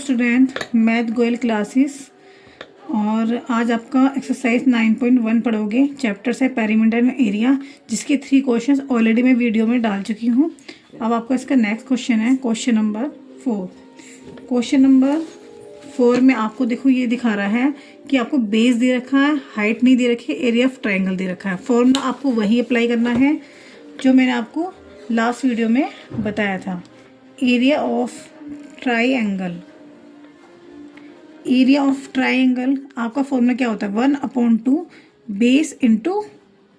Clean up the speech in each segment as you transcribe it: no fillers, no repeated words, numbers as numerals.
Student, math Goyal classes. और आज आपका एक्सरसाइज 9.1 पढ़ोगे। चैप्टर है पेरीमीटर एरिया, जिसके 3 क्वेश्चंस ऑलरेडी मैं वीडियो में डाल चुकी हूँ। अब आपका इसका नेक्स्ट क्वेश्चन है क्वेश्चन नंबर 4। क्वेश्चन नंबर 4 में आपको देखो ये दिखा रहा है कि आपको बेस दे रखा है, हाइट नहीं दे रखी है, एरिया ऑफ ट्राइंगल दे रखा है। फॉर्मूला आपको वही अप्लाई करना है जो मैंने आपको लास्ट वीडियो में बताया था। Area of triangle, area of triangle आपका फॉर्मूला क्या होता है? 1/2 बेस इंटू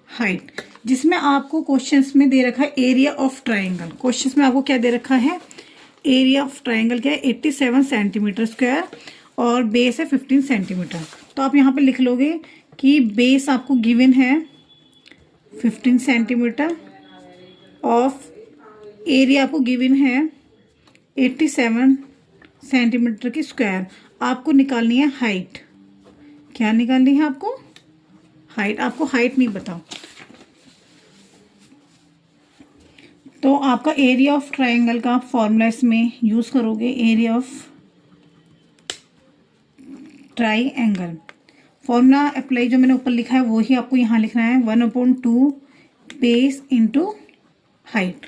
हाइट, जिसमें आपको क्वेश्चंस में दे रखा है एरिया ऑफ ट्राइंगल। क्वेश्चंस में आपको क्या दे रखा है? एरिया ऑफ ट्राइंगल क्या है? 87 सेंटीमीटर स्क्वायर और बेस है 15 सेंटीमीटर। तो आप यहाँ पे लिख लोगे कि बेस आपको गिवन है 15 सेंटीमीटर, ऑफ एरिया आपको गिवन है 87 सेंटीमीटर की स्क्वायर। आपको निकालनी है हाइट। क्या निकालनी है आपको? हाइट। आपको हाइट नहीं बताओ। तो आपका एरिया ऑफ ट्राइंगल का फॉर्मूला इसमें यूज करोगे। Area of triangle formula apply जो मैंने ऊपर लिखा है वो ही आपको यहाँ लिखना है। 1/2 बेस इंटू हाइट,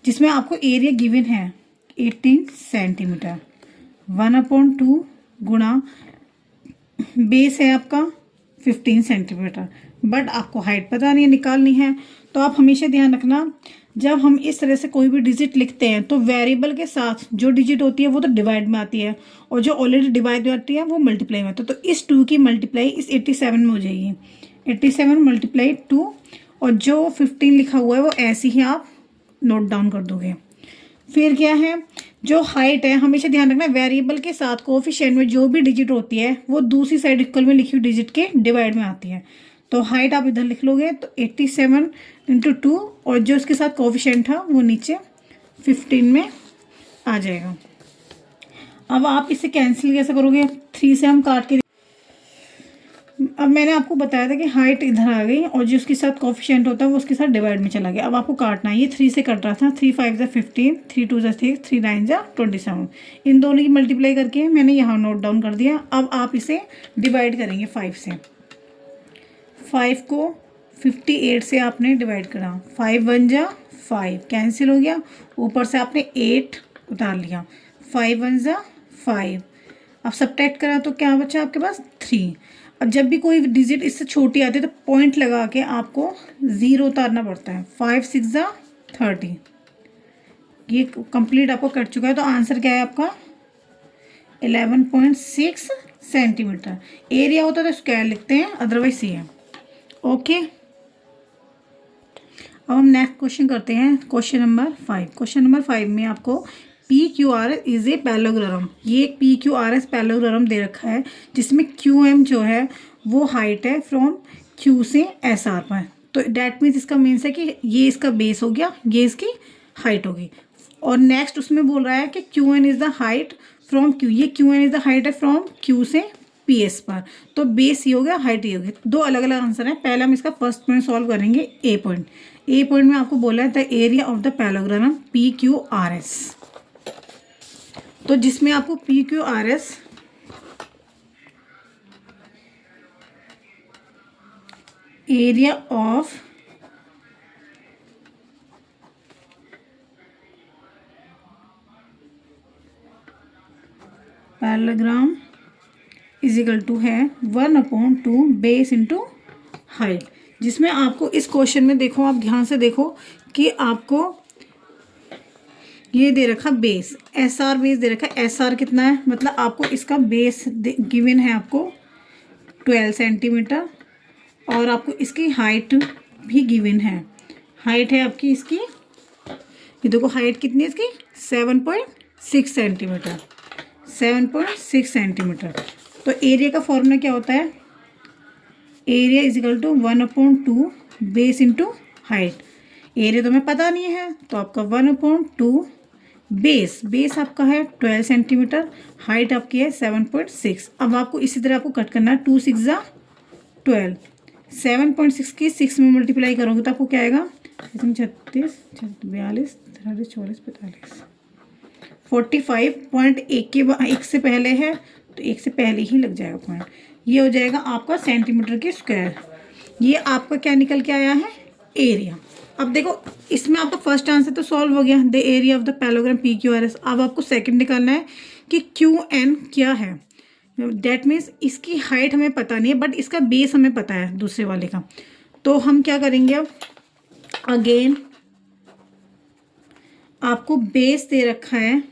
जिसमें आपको एरिया गिवन है 18 सेंटीमीटर। 1/2 गुणा बेस है आपका 15 सेंटीमीटर, बट आपको हाइट पता नहीं है, निकालनी है। तो आप हमेशा ध्यान रखना, जब हम इस तरह से कोई भी डिजिट लिखते हैं तो वेरिएबल के साथ जो डिजिट होती है वो तो डिवाइड में आती है, और जो ऑलरेडी डिवाइड में आती है वो मल्टीप्लाई में आती है। तो इस 2 की मल्टीप्लाई इस 87 में हो जाएगी। 87 मल्टीप्लाई 2, और जो 15 लिखा हुआ है वो ऐसे ही आप नोट डाउन कर दोगे। फिर क्या है? जो हाइट है, हमेशा ध्यान रखना वेरिएबल के साथ कोएफिशिएंट में जो भी डिजिट होती है वो दूसरी साइड इक्वल में लिखी हुई डिजिट के डिवाइड में आती है। तो हाइट आप इधर लिख लोगे तो 87 इंटू 2, और जो इसके साथ कोएफिशिएंट था वो नीचे 15 में आ जाएगा। अब आप इसे कैंसिल कैसे करोगे? 3 से हम काट के, अब मैंने आपको बताया था कि हाइट इधर आ गई और जो उसके साथ कोएफिशिएंट होता है वो उसके साथ डिवाइड में चला गया। अब आपको काटना है। ये 3 से कट रहा था। 3 5 = 15, 3 2 = 6, 3 9 = 27। इन दोनों की मल्टीप्लाई करके मैंने यहाँ नोट डाउन कर दिया। अब आप इसे डिवाइड करेंगे 5 से। 5 को 58 से आपने डिवाइड करा। 5 1 = 5, कैंसिल हो गया। ऊपर से आपने 8 उतार लिया। 5 1 = 5। अब सब्ट्रैक्ट करा तो क्या बचा आपके पास? 3। अब जब भी कोई डिजिट इससे छोटी आती है तो पॉइंट लगा के आपको 0 उतारना पड़ता है। 5 6 = 30। ये कंप्लीट आपको कट चुका है। तो आंसर क्या है आपका? 11.6 सेंटीमीटर। एरिया होता है तो स्क्वायर लिखते हैं, अदरवाइज सी है। ओके, अब हम नेक्स्ट क्वेश्चन करते हैं। Question number 5। क्वेश्चन नंबर 5 में आपको PQRS इज ए पैरेललोग्राम। ये एक PQRS पैरेललोग्राम दे रखा है, जिसमें QM जो है वो हाइट है फ्रॉम Q से SR पर। तो डैट मीन्स इसका मीन्स है कि ये इसका बेस हो गया, ये इसकी हाइट होगी। और नेक्स्ट उसमें बोल रहा है कि QN is the height from Q। ये QN इज द हाइट है फ्रॉम Q से PS पर। तो बेस ये हो गया, हाइट ये होगी। 2 अलग अलग आंसर है। पहले हम इसका फर्स्ट पॉइंट सॉल्व करेंगे। ए पॉइंट में आपको बोला है the area of the parallelogram PQRS। तो जिसमें आपको PQRS area of parallelogram is equal to है 1/2 बेस इंटू हाइट। जिसमें आपको इस क्वेश्चन में देखो, आप ध्यान से देखो कि आपको ये दे रखा बेस, SR बेस दे रखा है। SR कितना है? मतलब आपको इसका बेस गिवन है आपको 12 सेंटीमीटर, और आपको इसकी हाइट भी गिवन है। हाइट है आपकी इसकी, ये देखो हाइट कितनी है इसकी? 7.6 सेंटीमीटर। 7.6 सेंटीमीटर। तो एरिया का फॉर्मूला क्या होता है? Area is equal to 1/2 base into height. Area तो हमें पता नहीं है, तो आपका 1/2 बेस आपका है 12 सेंटीमीटर, हाइट आपकी है 7.6। अब आपको इसी तरह आपको कट करना है। 2 6 = 12। 7.6 की 6 में मल्टीप्लाई करोगे तो आपको क्या आएगा? 36, 42, 43, 44, 45। 45.1 के एक से पहले है तो एक से पहले ही लग जाएगा पॉइंट। ये हो जाएगा आपका सेंटीमीटर के स्क्वायर। ये आपका क्या निकल के आया है, एरिया। अब देखो इसमें आपका फर्स्ट आंसर तो सॉल्व हो गया, the area of the parallelogram P Q R S. अब आपको सेकंड निकालना है कि क्यू एन क्या है। दैट मीन्स इसकी हाइट हमें पता नहीं है बट इसका बेस हमें पता है दूसरे वाले का। तो हम क्या करेंगे, अब अगेन आपको बेस दे रखा है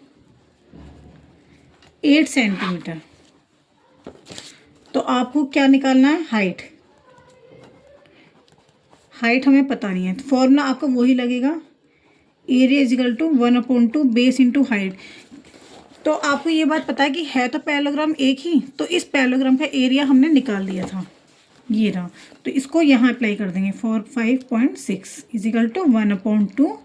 8 सेंटीमीटर, तो आपको क्या निकालना है, हाइट। हाइट हमें पता नहीं है तो फॉर्मूला आपका वही लगेगा, area is equal to 1/2 base into height. तो आपको ये बात पता है कि है तो पैरेललोग्राम एक ही, तो इस पैरेललोग्राम का एरिया हमने निकाल दिया था, ये रहा। तो इसको यहाँ अप्लाई कर देंगे, 45.6 इजिकल टू 1/2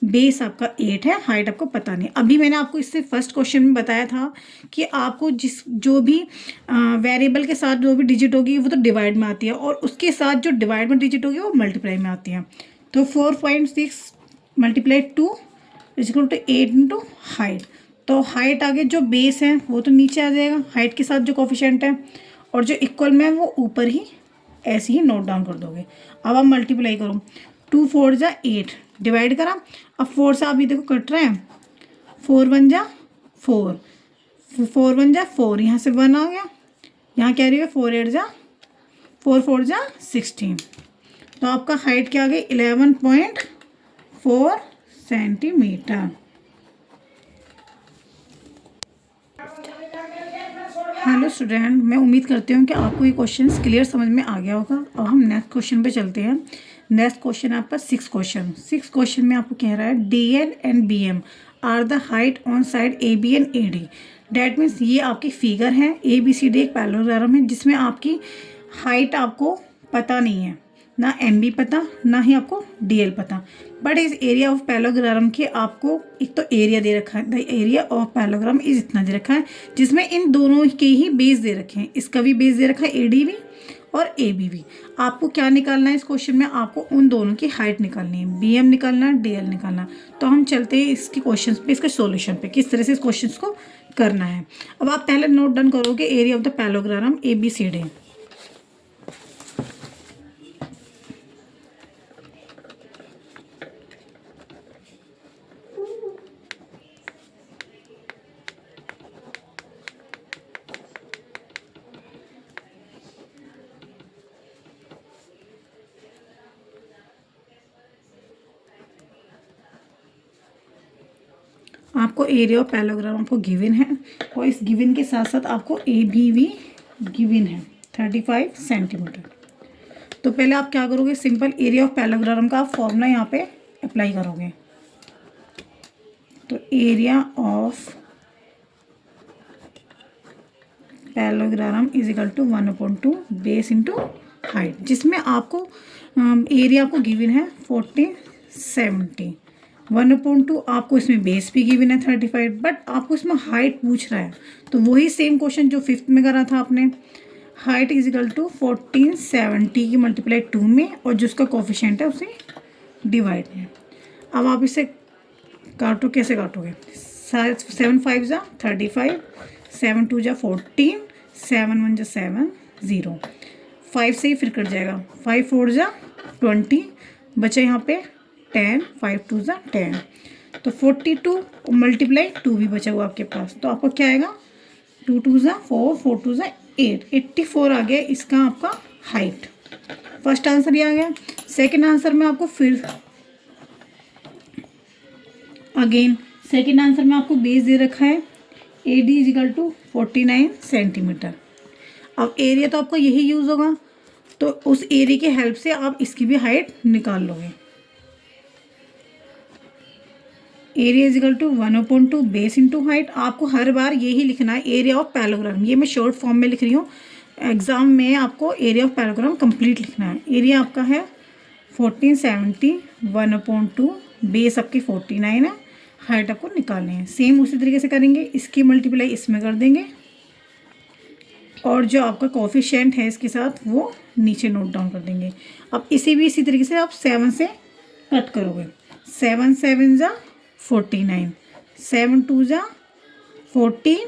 बेस आपका 8 है, हाइट आपको पता नहीं। अभी मैंने आपको इससे फर्स्ट क्वेश्चन में बताया था कि आपको जो भी वेरिएबल के साथ जो भी डिजिट होगी वो तो डिवाइड में आती है और उसके साथ जो डिवाइड में डिजिट होगी वो मल्टीप्लाई में आती है। तो 4.6 multiply 2 is equal to 8 into height. तो हाइट आगे जो बेस है वो तो नीचे आ जाएगा हाइट के साथ जो कोफिशिएंट है, और जो इक्वल में है वो ऊपर ही ऐसे ही नोट डाउन कर दोगे। अब आप मल्टीप्लाई करो, 2 4 जा 8 डिवाइड करा। अब 4 से आप ये देखो कट रहे हैं, 4 1 जा 4, 4 1 जा 4, यहाँ से 1 आ गया, यहाँ क्या रही है 4 8 जा 4 4 जा 16। तो आपका हाइट क्या आ गई, 11.4 सेंटीमीटर। हेलो स्टूडेंट, मैं उम्मीद करती हूँ कि आपको ये क्वेश्चन क्लियर समझ में आ गया होगा। अब हम नेक्स्ट क्वेश्चन पे चलते हैं। नेक्स्ट क्वेश्चन है आपका 6 क्वेश्चन में आपको कह रहा है DL and BM are the height on side AB and AD। That means ये आपकी फिगर है, ABCD एक पैरेललोग्राम है जिसमें आपकी हाइट आपको पता नहीं है, ना MB पता ना ही आपको DL पता। बट इस एरिया ऑफ पैरेललोग्राम के आपको एक तो एरिया दे रखा है, the area of parallelogram is इतना दे रखा है, जिसमें इन दोनों के ही बेस दे रखे हैं। इसका भी बेस दे रखा है AD भी और AB भी। आपको क्या निकालना है इस क्वेश्चन में, आपको उन दोनों की हाइट निकालनी है, BM निकालना है, DL निकालना है। तो हम चलते हैं इसके क्वेश्चन पे, इसके सॉल्यूशन पे, किस तरह से इस क्वेश्चन को करना है। अब आप पहले नोट डाउन करोगे area of the parallelogram ABCD। आपको एरिया ऑफ पैरेललोग्राम आपको गिवन है और इस गिवन के साथ साथ आपको AB भी गिवन है 35 सेंटीमीटर। तो पहले आप क्या करोगे, सिंपल एरिया ऑफ पैरेललोग्राम का फॉर्मूला यहाँ पे अप्लाई करोगे। तो area of parallelogram is equal to 1/2 base into height, जिसमें आपको एरिया आपको गिवन है 40/70। 1/2 आपको इसमें बेस भी गिवन है 35, बट आपको इसमें हाइट पूछ रहा है। तो वही सेम क्वेश्चन जो 5th में करा था आपने, हाइट इज इक्वल टू 1470 की मल्टीप्लाई 2 में और जिसका कोफिशिएंट है उसे डिवाइड में। अब आप इसे काटो, कैसे काटोगे, 7 5 जा 35, 7 2 जा 14, 7 1 जा 7 0, 5 से ही फिर कट जाएगा, 5 4 जा 20, बचा यहाँ पे 10, 5 2 जा 10, तो 42 मल्टीप्लाई 2 भी बचा हुआ आपके पास। तो आपको क्या आएगा, 2 2 जा 4, 4 2 जा 8, 84 आ गया इसका आपका हाइट। फर्स्ट आंसर ये आ गया। सेकंड आंसर में आपको फिर अगेन सेकंड आंसर में आपको बेस दे रखा है AD is equal to 49 centimetre. अब एरिया तो आपका यही यूज़ होगा, तो उस एरिया की हेल्प से आप इसकी भी हाइट निकाल लोगे। Area is equal to 1/2 base into height. आपको हर बार यही लिखना है एरिया ऑफ पैरेललोग्राम, ये मैं शॉर्ट फॉर्म में लिख रही हूँ, एग्जाम में आपको एरिया ऑफ पैरेललोग्राम कंप्लीट लिखना है। एरिया आपका है 1470, 1/2 बेस आपकी 49 है, हाइट आपको निकालनी है। सेम उसी तरीके से करेंगे, इसकी मल्टीप्लाई इसमें कर देंगे और जो आपका कोफिशिएंट है इसके साथ वो नीचे नोट डाउन कर देंगे। अब इसे भी इसी तरीके से आप 7 से कट करोगे, 7 7 जा 49, 7 2 जा 14,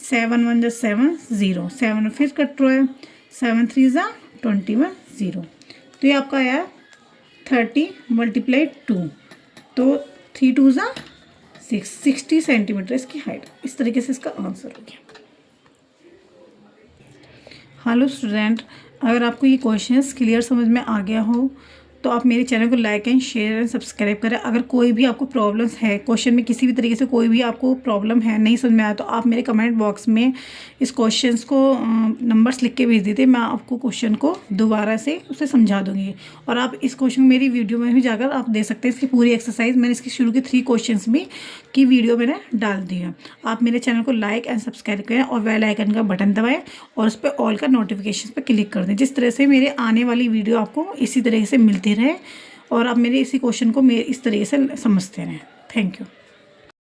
7 1 जा 7 0, 7 फिर कट रहा है, 7 3 जा 21 0। तो ये आपका आया 30 × 2, तो 3 2 जा 60 सेंटीमीटर इसकी हाइट। इस तरीके से इसका आंसर हो गया। हेलो स्टूडेंट, अगर आपको ये क्वेश्चंस क्लियर समझ में आ गया हो तो आप मेरे चैनल को like and share and subscribe करें। अगर कोई भी आपको प्रॉब्लम्स है, क्वेश्चन में किसी भी तरीके से कोई भी आपको प्रॉब्लम है, नहीं समझ में आया, तो आप मेरे कमेंट बॉक्स में इस क्वेश्चंस को नंबर्स लिख के भेज दीजिए। मैं आपको क्वेश्चन को दोबारा से उसे समझा दूँगी। और आप इस क्वेश्चन मेरी वीडियो में भी जाकर आप दे सकते हैं इसकी पूरी एक्सरसाइज। मैंने इसकी शुरू के 3 क्वेश्चंस भी की वीडियो मैंने डाल दी है। आप मेरे चैनल को लाइक एंड सब्सक्राइब करें और बेल आइकन का बटन दबाएं और उस पर ऑल का नोटिफिकेशन पर क्लिक कर दें, जिस तरह से मेरे आने वाली वीडियो आपको इसी तरीके से मिलती रहे और आप मेरे इसी क्वेश्चन को इस तरीके से समझते रहें। Thank you.